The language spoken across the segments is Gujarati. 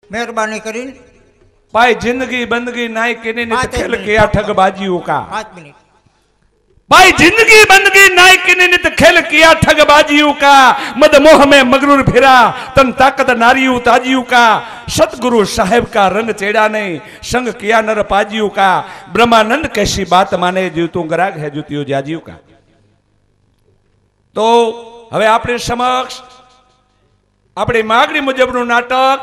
मेहरबानी करीन भाई जिंदगी बंदगी नाई केने ने तो खेल किया ठग बाजियों का। 5 मिनट भाई जिंदगी बंदगी नाई केने ने तो खेल किया ठग बाजियों का। मद मोह में मगरूर फिरा तन ताकत नारियों ताजियों का। सतगुरु साहेब का रंग चेड़ा ने संग किया नर पाजियों का। ब्रह्मानंद कैसी बात माने जीवतु ग्राग है जुतियो जाजियों का। तो હવે આપણે સમક્ષ આપણી માગણી મુજબનું નાટક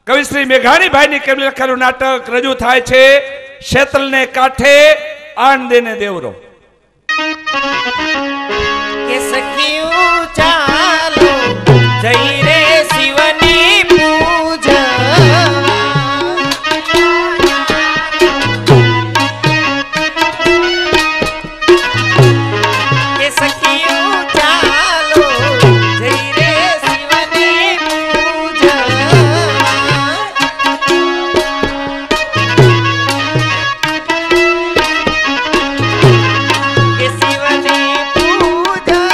કવિશ્રી મેઘાણીભાઈની કેમ લખાયેલું નાટક રજૂ થાય છે શેતલને કાંઠે આણ દેને દેવરો। કે સખીઓ ચાલો જઈ રે શિવની પૂજા। કે સખીઓ ચાલો જઈ રે શિવની પૂજા। કે શિવની પૂજા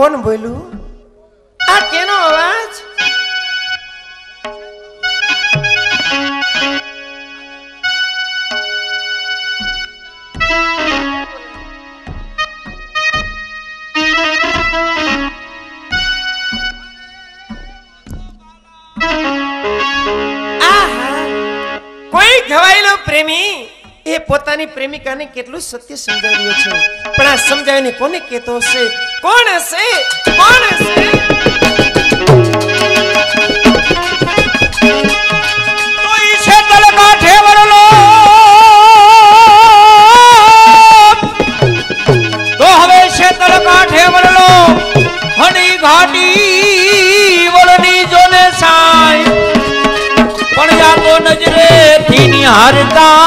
કોણ બોલ્યું? આ કેનો અવાજ? કોઈ ઘવાયેલો પ્રેમી એ પોતાની પ્રેમિકાને કેટલું સત્ય સમજાવ્યું છે, પણ આ સમજાવીને કોને કહેતો હશે? કોણ હશે? કોણ હશે? તો ઈ છે તલ કાઠે વરલો, તો હવે છે તલ કાઠે વરલો હણી ઘાટી વળની જોને સાય પણ જાતો નજરે થી નિહારતા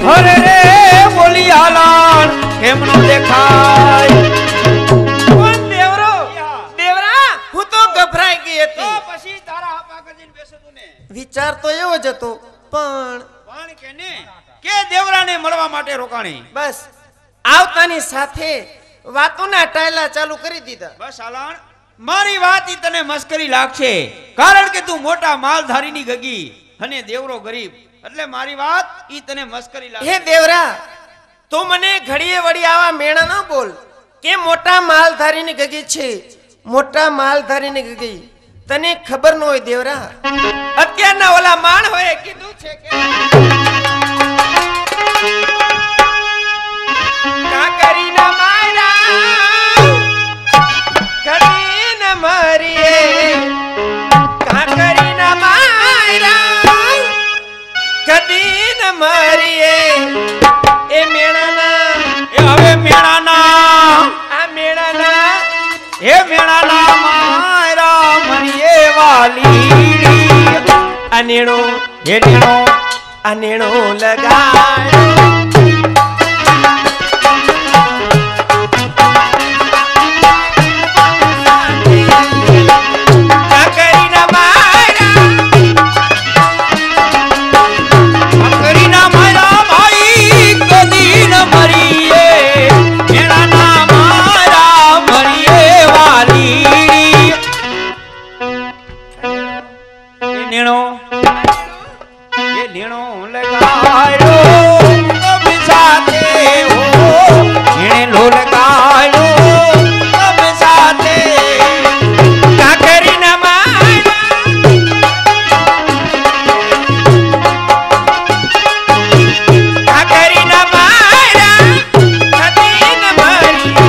હરે રે બોલી હાલાન કેમ ન દેખાય? કોણ દેવરો? દેવરા, હું તો ગભરાઈ ગઈ હતી. પછી તારા હાપા ગજીને બેસો તું ને. વિચાર તો એવો જ હતો, પણ કે ને કે દેવરાને મળવા માટે રોકાણી. બસ આવતાની સાથે વાતોના ટાયલા ચાલુ કરી દીધા. બસ હાલાન, મારી વાત ઈ તને મસ્કરી લાગશે, કારણ કે તું મોટા માલધારીની ગગી અને દેવરો ગરીબ, એટલે મારી વાત ઈ તને મસ્કરી લાગશે. હે દેવરા, તું મને ઘડીએ વળી આવા મેણા ન બોલ કે મોટા માલધારીની ગગી છે. મોટા માલધારીની ગગી તને ખબર ન હોય દેવરા. અત્યારના ઓલા માણ હોય કીધું છે કે કાકરીના માયરા કદી ન મરીએ, કાકરીના માયરા કદી ન મરીએ. એ મેણાના, એ હવે મેળાના, આ મેણાના એ મેળાના માયરા મરીએ વાલી અનેણો એ નીણો અનેણો લગાડો. કાકરીના માયરા કરીના મારા ભાઈ કદી ન મરીએ, મેળાના મારા મરીએ વાલી એ નીણો લગાડ્યો તમે સાથે હો, નીણો લગાડ્યો તમે સાથે. કાકરીના માયરા કાકરીના માયરા કદી ન મરીએ.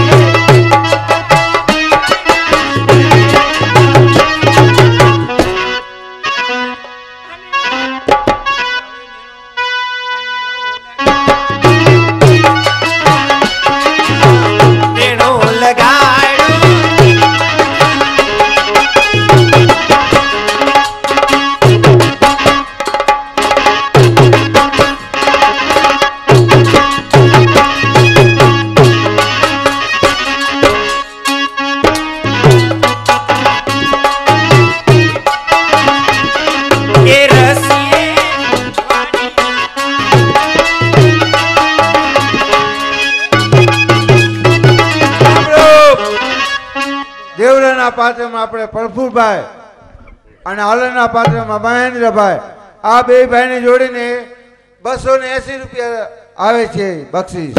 નેણો લગાડો. એ રસીએ દેવરાના પાત્રમાં આપણે પ્રફુલભાઈ અને હાલરના પાત્રમાં મહેન્દ્રભાઈ, આ બે ભાઈને જોડીને 280 રૂપિયા આવે છે બક્ષિસ.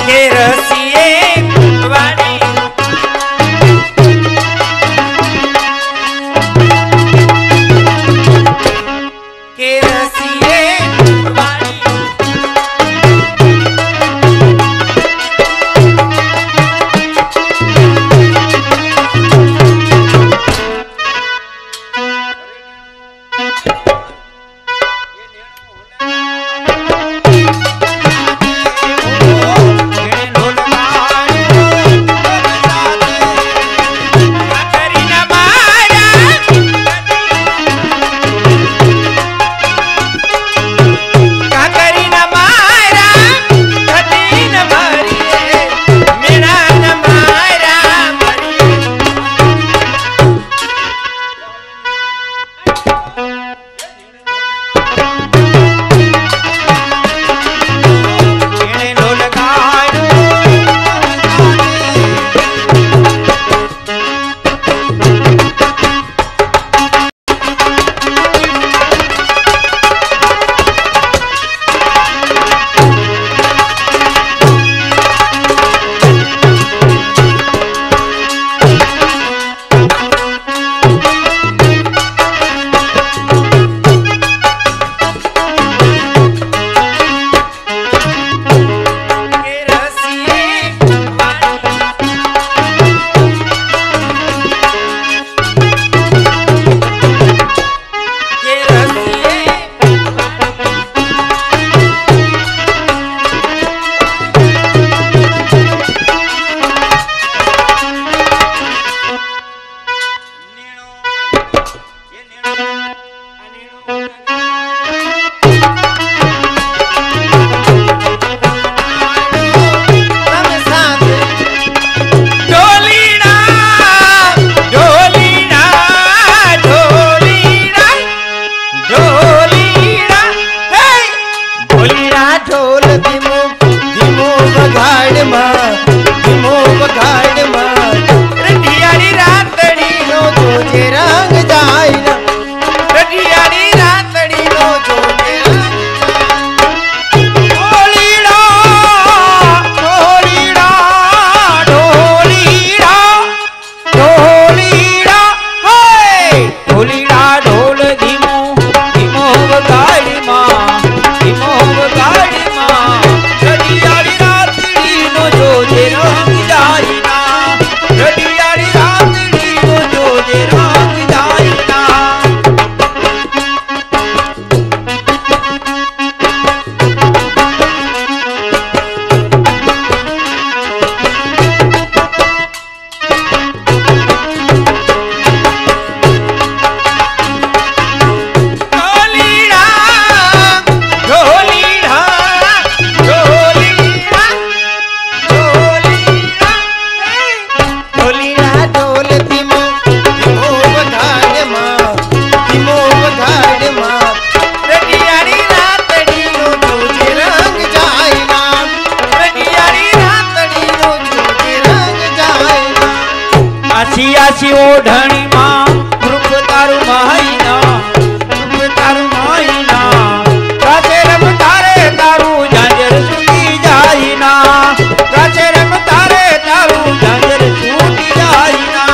કે રસીએ વાડી કે રસીએ વાડી નીણો લગાડ્યો આછી આછી ઓઢણીમાં રૂપ તારું મહિના રૂપ તારું મહિના કાચે રમ તારે તારું ઝાંઝર છૂટી જાય ના કાચે રમ તારે તારું ઝાંઝર છૂટી જાય ના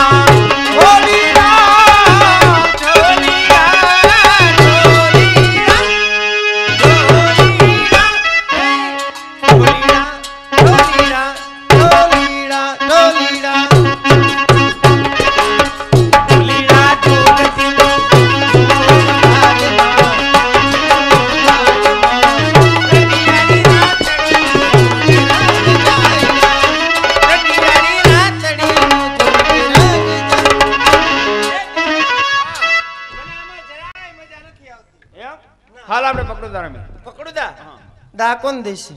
હાલ આપણે પકડો તારા પકડું દા દા કોણ દેશે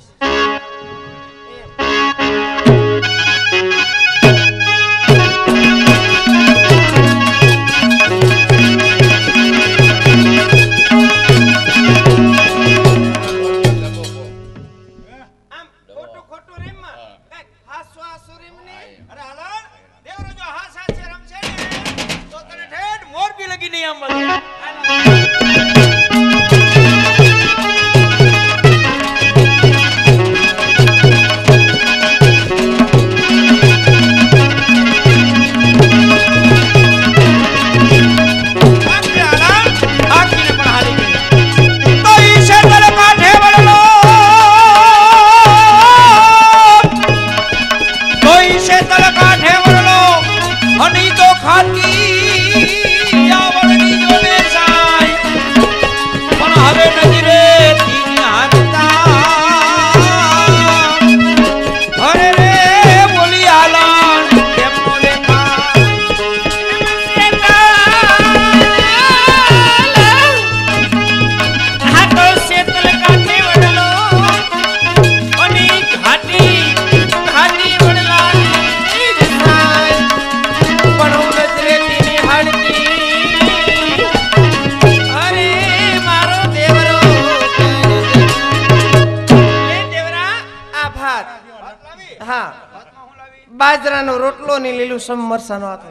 બાજરાનો રોટલો ને લીલું સમરસાનો આથો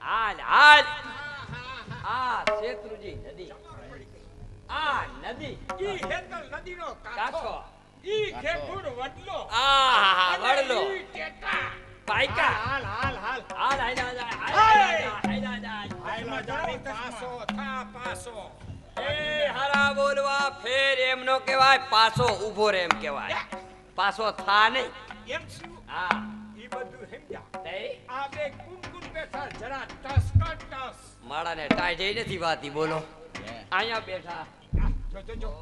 હાલ હાલ આ શેત્રુજી નદી આ નદી ઈ હેતલ નદીનો કાંઠો ઈ ખેખુડ વડલો આ વડલો ઈ ટેટા પાઈકા હાલ હાલ હાલ હાલ હાલ હાલ હાલ જાની પાસો થા પાસો એ હરા બોલવા ફેર એમ નો કહેવાય પાછો ઊભો રે એમ કહેવાય પાછો થા નહીં એમ શું હા ઈ બધું સમજ્યા તે આ બે કુમકુમ બેઠા જરા ટસ કટ ટસ માળાને ટાઈ જઈ નથી વાતી બોલો અહીંયા બેઠા જો જો જો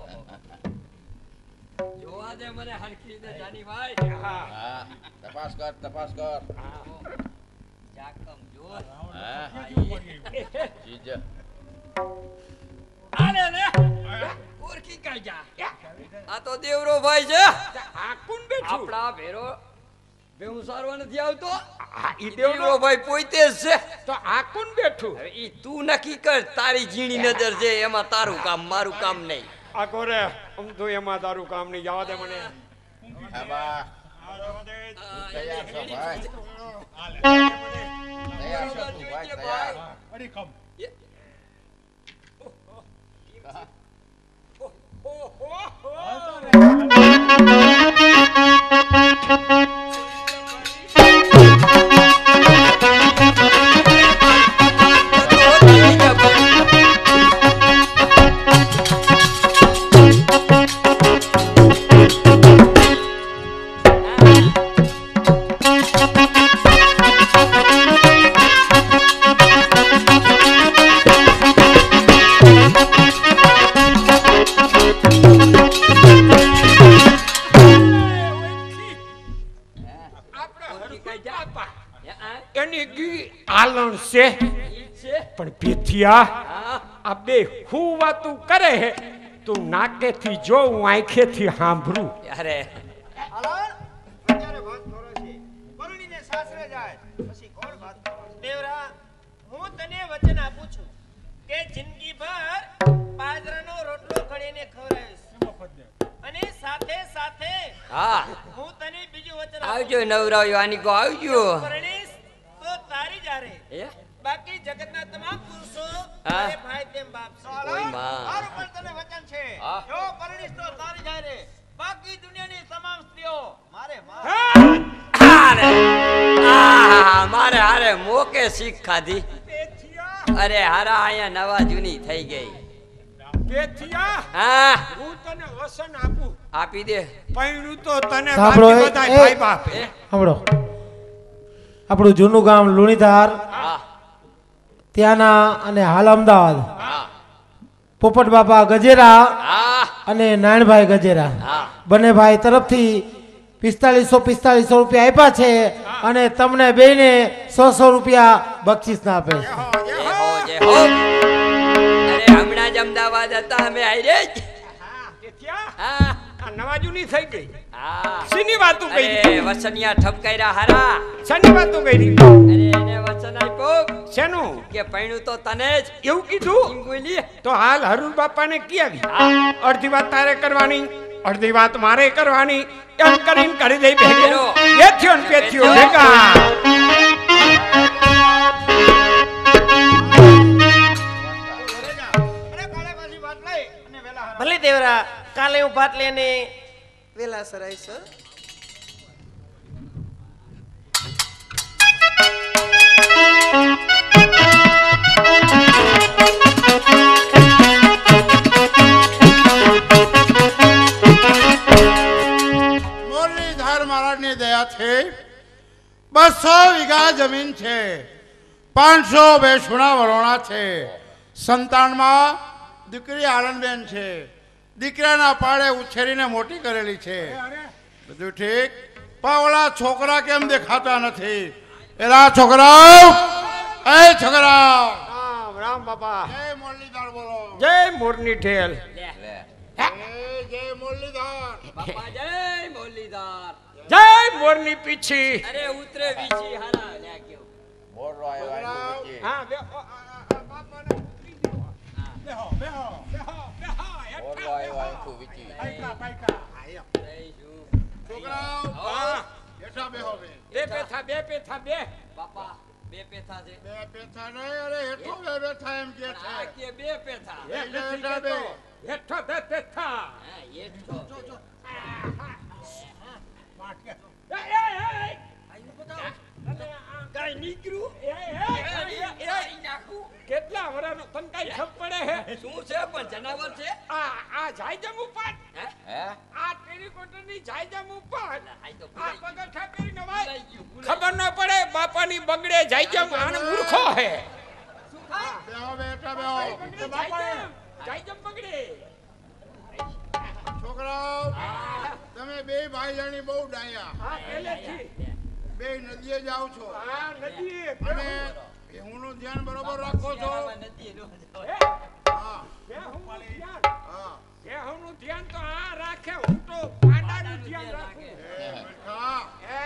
જોવા દે મને હરખી દે જાની ભાઈ હા હા તપાસ કર જાકમ જો હા જીજ આલે ને ઓરખી કાઈ જા આ તો દેવરો ભાઈ છે આ કોણ બેઠું આપડા ભેરો બેહું સારવા નથી આવતો આ ઈ દેવરો ભાઈ પોતે જ છે તો આ કોણ બેઠું હવે ઈ તું નક્કી કર તારી ઝીણી નજર છે એમાં તારું કામ મારું કામ નહીં આ કોરે આમ તો એમાં તારું કામ નહીં જવા દે મને હા બા તૈયાર છો ભાઈ તૈયાર છો તું ભાઈ તૈયાર એની ગી આલણ છે પણ પીથિયા આ બે હું વાતું કરે હે તું નાકેથી જો હું આંખેથી સાંભળું અરે દેવરા હું તને વચન આપું છું કે હા હું તને બીજું વચન આવજો નવરાવ્યો આની કો આવજો પરણીશ તો તારી જારે હે બાકી જગતના તમામ પુરુષો હા. તારે ભાઈ તેમ બાપ છે ઓય માં. મારું પણ તને વચન છે હા. જો પરણીશ તો તારી જારે બાકી દુનિયાની તમામ સ્ત્રીઓ મારે માં હારે મારે હારે મોકે શીખ ખાધી અરે હારા અહીંયા નવા જૂની થઈ ગઈ પેથિયા હા હું તને વસન આપું આપી દે પૈણું તો તને સાંભળો, બાકી એ- બધાય એ- ભાઈ બાપ હે? સાંભળો આપણું જૂનું ગામ લુણીધાર હા ત્યાંના અને હાલ અમદાવાદ હા પોપટ બાપા ગજેરા હા અને નારાયણભાઈ ગજેરા હા બંને ભાઈ તરફથી 4500 રૂપિયા આપ્યા છે અને તમને બેને 100 રૂપિયા બક્ષિસના આપે છે જય હો અરે હમણાં જ અમદાવાદ હતા અમે આઈ રે પેથિયા હા આ નવા જૂની થઈ ગઈ હા શીની વાતું અરે કરી વસનિયા ઠપકાર્યા હારા શેની વાતું કરી અરે એને વચન આપ્યું શેનું કે પૈણું તો તને જ એવું કીધું એમ બોલી તો હાલ હરુલ બાપાને ક્યાં હા અડધી વાત તારે કરવાની અડધી વાત મારે કરવાની એમ કરીને કરી દઈ ભેગો ભેગો. એ થયો ને પેથિયો પેથિયો. ભેગા ભલે દેવરા કાલે હું ભાત લઈને વેલા સરાઈશ હો. મુરલીધર મહારાજની દયાથી 200 વીઘા જમીન છે, 500 બેસુણા વરોણા છે, સંતાનમાં દીકરી આનંદબેન છે, દીકરાના પાડે ઉછેરીને મોટી કરેલી છે. બધું ઠીક, પણ ઓલા છોકરા કેમ દેખાતા નથી? એલા છોકરાઓ, એ છોકરાઓ, રામ રામ બાપા જય મુરલીધર બોલો. જય મોરની ઠેલ જય મુરલીધર. બાપા જય મુરલીધર જય મોરની પીછી અરે ઉતરે વીછી હારા લે કેવું મોરલો આવ્યો આનું વચ્ચે. હા બેહો બાપાને ઉતરી ગયો. બેહો બેહો બેહો બેહો મોરલો આવ્યો આખું વીંચી. પાઈકા પાઈકા છોકરાઓ, હા બેઠા બેહો બે. બે પેથા બે બાપા બે પેથા છે બે બેઠા નહીં, અરે હેઠો બે બેઠા એમ કે છે. આ કે બે પેથા એ નથી કહેતો. હેઠો બે પેથા હા એ તો કાઈ નીકળ્યું કેટલા વરાનો તને કાઈ ખબર પડે હે શું છે પણ જનાવર છે આ જાયજમ ઉપર હે હે આ ટેલિકોટરની જાયજમ ઉપર આ તો આ ભૂલાઈ પગથા પહેરી નવાય ભૂલાઈ ગયું, ભૂલાઈ ખબર ન પડે બાપાની બગડે જાયજમ આને મૂર્ખો હે બેહો બેઠા બેહો. બગડે જાયજમ જાયજમ બગડે છોકરાઓ, તમે બે ભાઈ જાણી બહુ ડાયા, આ પહેલેથી બે નદીએ જાઓ છો આ નદી અને બેહુંનું ધ્યાન બરોબર રાખો છો. શિયાળામાં નથી એનો હા બેહુનું ધ્યાન હા. બેહુનું ધ્યાન તો આ રાખે હું તો પાડાનું ધ્યાન રાખું એ બેઠા, હે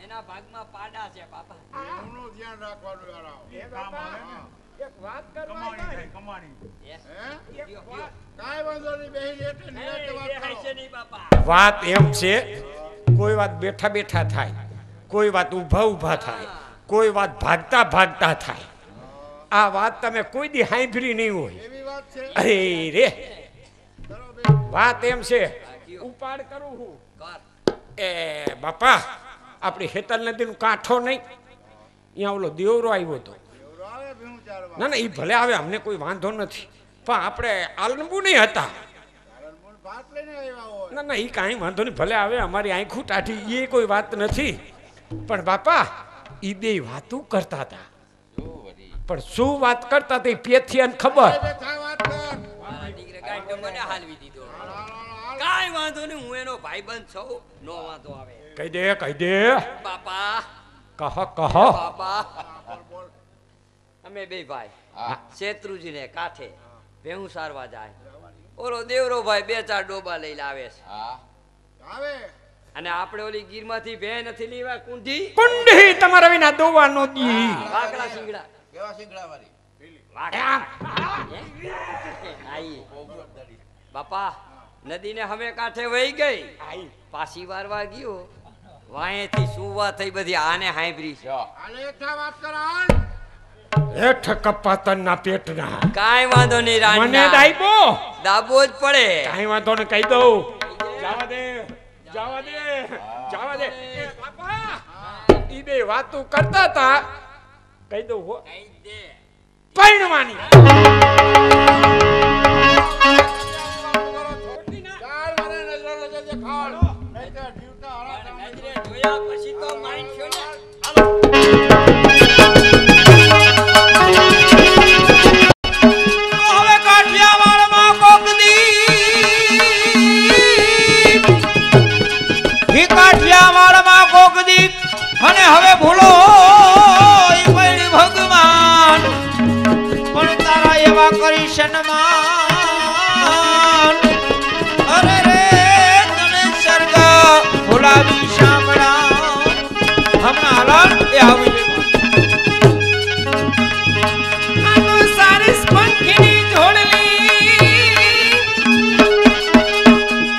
એના ભાગમાં પાડા છે બાપા બેહુંનું ધ્યાન રાખવાનું યાર. એ બાપા એક વાત કરવા હે? એક વાત કાંઈ વાંધો નહીં, બેહી એટલે નિરાંતે વાત કરો. છે નહીં બાપા વાત એમ છે કોઈ વાત બેઠા બેઠા થાય, કોઈ વાત ઊભા ઊભા થાય, કોઈ વાત ભાગતા ભાગતા થાય. આ વાત તમે કોઈ દી સાંભળી નહીં હોય. એવી વાત છે. અરે રે કરો બે. વાત એમ છે ઉપાડ કરું હું કર એ બાપા આપણી હેતલ નદીનું કાંઠો નહીં અહીંયા ઓલો દેવરો આવ્યો હતો. એવડો આવે ભીનું ચારવા. ના ના એ ભલે આવે અમને કોઈ વાંધો નથી પણ આપણે આલંબુ નહીં હતા. પાલનપુર ભાત લઈને આવ્યા હોય. ના ના એ કાંઈ વાંધો નહીં ભલે આવે અમારી આંખું ટાઢી એ કોઈ વાત નથી પણ બાપા એ બે વાતું કરતા હતા શું વળી? પણ શું વાત કરતા હતા એ પેથિયાને ખબર. બેઠા વાત કર. મારા દીકરે કાંઈ તો મને હાલવી દીધો હાલ, હાલ, હાલ. કાંઈ વાંધો નહીં હું એનો ભાઈબંધ છું નો વાંધો આવે કહી દે બાપા કહો બાપા બોલ. અમે બે ભાઈ હા. શેત્રુજીને કાંઠે ભેહું સારવા જાય ઓલો દેવરો ભાઈ 2-4 ડોબા લઈને આવે છે હા. આવે. અને આપણે ઓલી ગીરમાંથી ભે નથી લેવા કુંઢી કુંડી તમારા વિના દોવાનો દી વાકડા શિંગડા કેવા શીંગડા વાળી? વાકડા. હે? આઈ. બાપા નદીને હમે કાંઠે વહી ગઈ આઈ પાછી વારવા ગયો વાંયેથી સુવા થઈ બધી આને હાંભરી છે આને એકઠા વાત કર હાલ. હેઠ કપાતનના પેટના કાંઈ વાંધો નહીં મને રાણના દાઈબો દાબો જ પડે કાંઈ વાંધો ને કહી દઉં જવા દે જવા દે જવા દે એ બાપા ઈ બે વાતો કરતા હતા કહી દઉં હો પરણવાની ચાલ મારે નજરો નજર દેખાડ. નહીંતર જીવતા હરા તમે. નજરે જોયા પછી તો માઈન છો ને હવે કાઠિયાવાડમાં કોક દીક હી કાઠિયાવાડમાં કોક દીક અને હવે ભૂલો ઈ પડી ભગવાન પણ તારા એવા કરી સન્માન અરે રે તને સ્વર્ગ ભૂલાવી સાંભળા હમણાં હાલન એ આવી સારી પંખીની જોડલી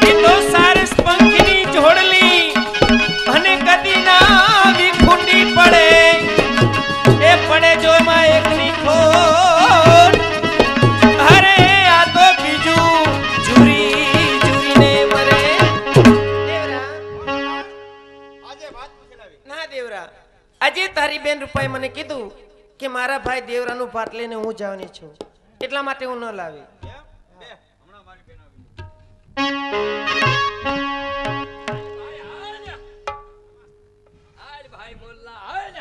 એ તો સારી પંખીની જોડલી અને કદી ના વિખુંડી પડે એ પડે જો માં એકની ખોટ અરે આ તો બીજું જુરી જુરીને મરે દેવરા આજે વાત પૂછલાવી ના દેવરા આજે તારી બેન રૂપાએ મને કીધું કે મારા ભાઈ દેવરાનું ભાત લઈને હું જવાની છું એટલા માટે હું ન લાવી હાલ ભાઈ બોલલા હાલ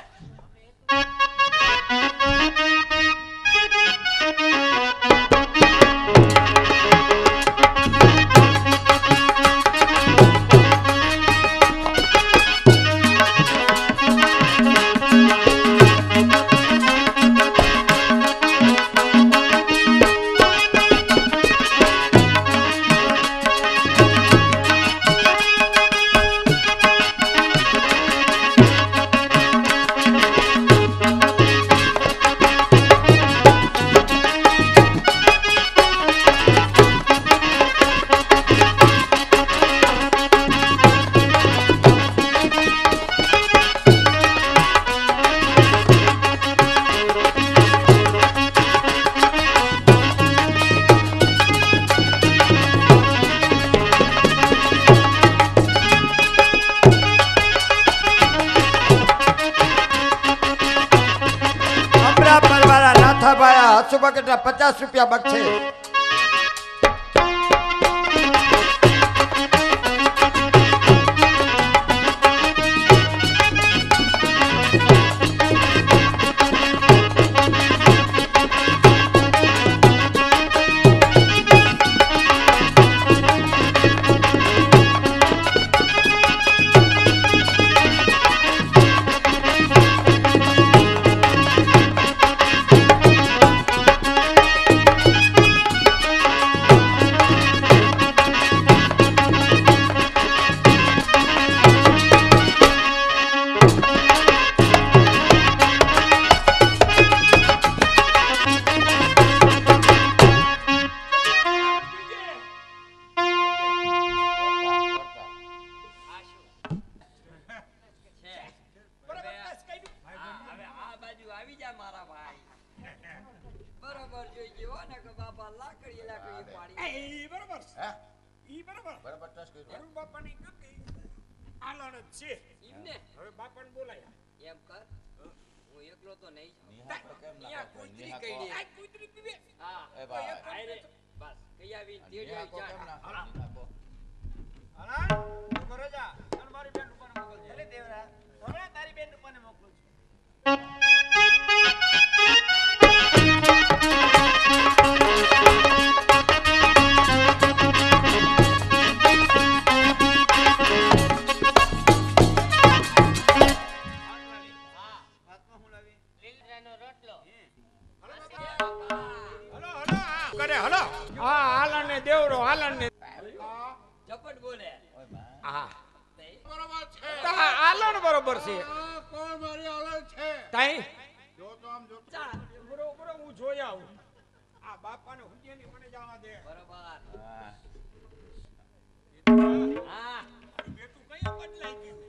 અમરા પરવાળા નાથાભાઈ હસો બકેટના 50 રૂપિયા બક્ષે હવે આ બાજુ આવી જા મારા ભાઈ બરોબર જોઈ ગયો ને કે બાપા લાકડી પાડી ઈ બરોબર હે? ઈ બરોબર બરાબર ટચ કર્યું. અરુણ બાપાની ગતિ આલણ જ છે એમને હવે બાપાને બોલાયા એમ કર હું એકલો તો નહીં જાઉં નિહા તો કેમ ના અહીંયા કરતો? કૂતરી નિહા કઈ કો- દે આ કૂતરી પીવે હા એ ભાઈ. આયરે બસ કઈ આવી તેડી નિહા કો આવી કેમ જા ના કરતો? નિહા કો. ભલે દેવરા હમણાં તારી બેન રૂપાને મોકલું છું કરે હલો હા આલણ ને દેવરો આલણ ને ઝપટ બોલે ઓય બા. હા બરોબર છે. તા આલણ બરોબર છે આ કોણ મારી હાલત છે? તાઈ જો તો આમ જો. બરોબર હું જોઈ આવું આ બાપાને હુંડિયાની મને જવા દે બરોબર હા. હા બેટું કયા બદલાઈ ગયું